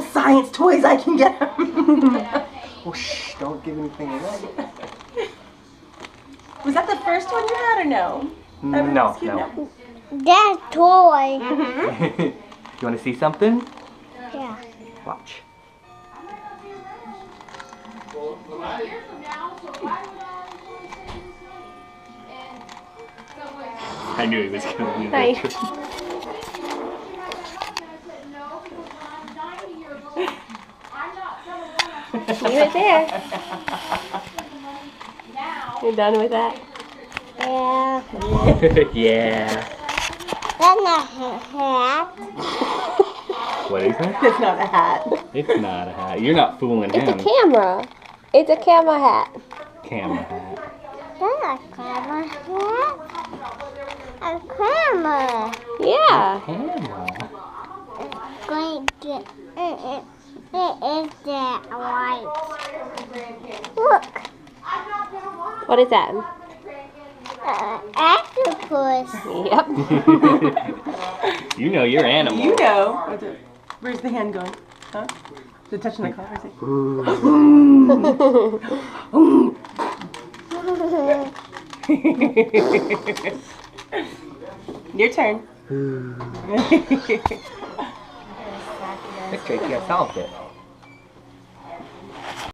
cool science toys I can get him. Oh, shh, don't give anything away. Was that the first one you had or no? No. That's toy. You want to see something? Yeah. Watch. I knew he was going to do Nice. that. Leave it there. You're done with that? Yeah. Yeah. That's not a hat. What is that? It's not a hat. It's not a hat. You're not fooling It's a him. camera. It's a camera hat. Camera hat. That's a camera hat. A camera. Yeah. Camera. Going to. It is that white. Look. What is that? Octopus. Yep. You know your animal. You know. Where's the hand going? Huh? Is it touching the collar? Your turn. Let's try to solve it.